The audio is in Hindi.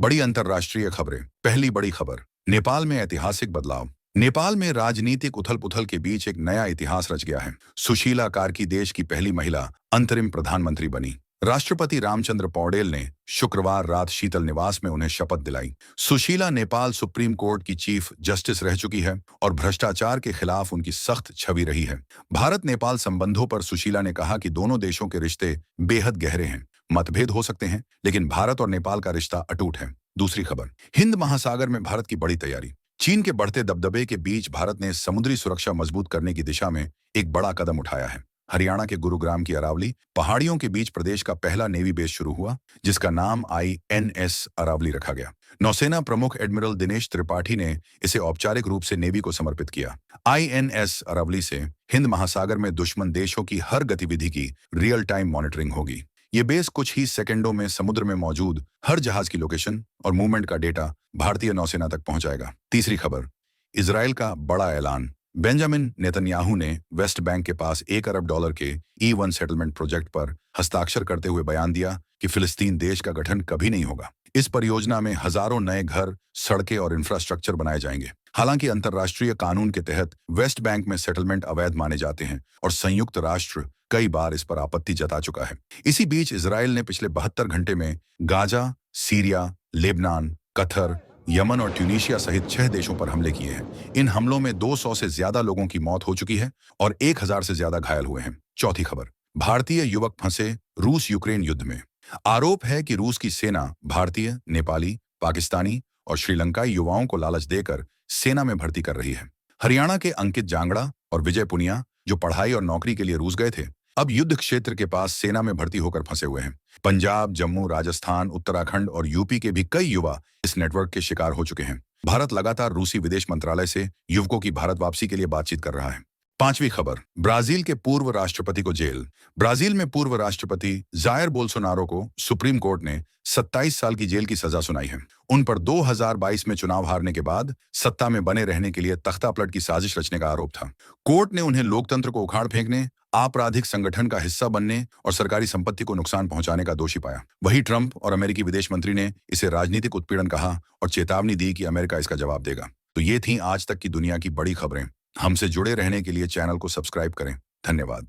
बड़ी अंतर्राष्ट्रीय खबरें। पहली बड़ी खबर, नेपाल में ऐतिहासिक बदलाव। नेपाल में राजनीतिक उथल-पुथल के बीच एक नया इतिहास रच गया है। सुशीला कार्की देश की पहली महिला अंतरिम प्रधानमंत्री बनी। राष्ट्रपति रामचंद्र पौडेल ने शुक्रवार रात शीतल निवास में उन्हें शपथ दिलाई। सुशीला नेपाल सुप्रीम कोर्ट की चीफ जस्टिस रह चुकी है और भ्रष्टाचार के खिलाफ उनकी सख्त छवि रही है। भारत नेपाल संबंधों पर सुशीला ने कहा कि दोनों देशों के रिश्ते बेहद गहरे हैं। मतभेद हो सकते हैं, लेकिन भारत और नेपाल का रिश्ता अटूट है। दूसरी खबर, हिंद महासागर में भारत की बड़ी तैयारी। चीन के बढ़ते दबदबे के बीच भारत ने समुद्री सुरक्षा मजबूत करने की दिशा में एक बड़ा कदम उठाया है। हरियाणा के गुरुग्राम की अरावली पहाड़ियों के बीच प्रदेश का पहला नेवी बेस शुरू हुआ, जिसका नाम INS अरावली रखा गया। नौसेना प्रमुख एडमिरल दिनेश त्रिपाठी ने इसे औपचारिक रूप से नेवी को समर्पित किया। INS अरावली से हिंद महासागर में दुश्मन देशों की हर गतिविधि की रियल टाइम मॉनिटरिंग होगी। ये बेस कुछ ही सेकंडों में समुद्र में मौजूद हर जहाज की लोकेशन और मूवमेंट का डेटा भारतीय नौसेना तक पहुंचाएगा। तीसरी खबर, इजराइल का बड़ा ऐलान। बेंजामिन नेतन्याहू ने वेस्ट बैंक के पास $1 अरब के E1 सेटलमेंट प्रोजेक्ट पर हस्ताक्षर करते हुए बयान दिया कि फिलिस्तीन देश का गठन कभी नहीं होगा। इस परियोजना में हजारों नए घर, सड़कें और इंफ्रास्ट्रक्चर बनाए जाएंगे। हालांकि अंतर्राष्ट्रीय कानून के तहत वेस्ट बैंक में सेटलमेंट अवैध माने जाते हैं और संयुक्त राष्ट्र कई बार इस पर आपत्ति जता चुका है। इसी बीच इजराइल ने पिछले 72 घंटे में Gaza, Syria, Lebanon, Qatar, Yemen और ट्यूनीशिया सहित 6 देशों पर हमले किए हैं। इन हमलों में 200 से ज्यादा लोगों की मौत हो चुकी है और 1000 से ज्यादा घायल हुए हैं। चौथी खबर, भारतीय युवक फंसे रूस यूक्रेन युद्ध में। आरोप है कि रूस की सेना भारतीय, नेपाली, पाकिस्तानी और श्रीलंकाई युवाओं को लालच देकर सेना में भर्ती कर रही है। हरियाणा के अंकित जांगड़ा और विजय पुनिया, जो पढ़ाई और नौकरी के लिए रूस गए थे, अब युद्ध क्षेत्र के पास सेना में भर्ती होकर फंसे हुए हैं। पंजाब, जम्मू, राजस्थान, उत्तराखंड और यूपी के भी कई युवा इस नेटवर्क के शिकार हो चुके हैं। भारत लगातार रूसी विदेश मंत्रालय से युवकों की भारत वापसी के लिए बातचीत कर रहा है। पांचवी खबर, ब्राजील के पूर्व राष्ट्रपति को जेल। ब्राजील में पूर्व राष्ट्रपति जायर बोल्सोनारो को सुप्रीम कोर्ट ने 27 साल की जेल की सजा सुनाई है। उन पर 2022 में चुनाव हारने के बाद सत्ता में बने रहने के लिए तख्तापलट की साजिश रचने का आरोप था। कोर्ट ने उन्हें लोकतंत्र को उखाड़ फेंकने, आपराधिक संगठन का हिस्सा बनने और सरकारी संपत्ति को नुकसान पहुंचाने का दोषी पाया। वहीं ट्रंप और अमेरिकी विदेश मंत्री ने इसे राजनीतिक उत्पीड़न कहा और चेतावनी दी कि अमेरिका इसका जवाब देगा। तो ये थी आज तक की दुनिया की बड़ी खबरें। हमसे जुड़े रहने के लिए चैनल को सब्सक्राइब करें। धन्यवाद।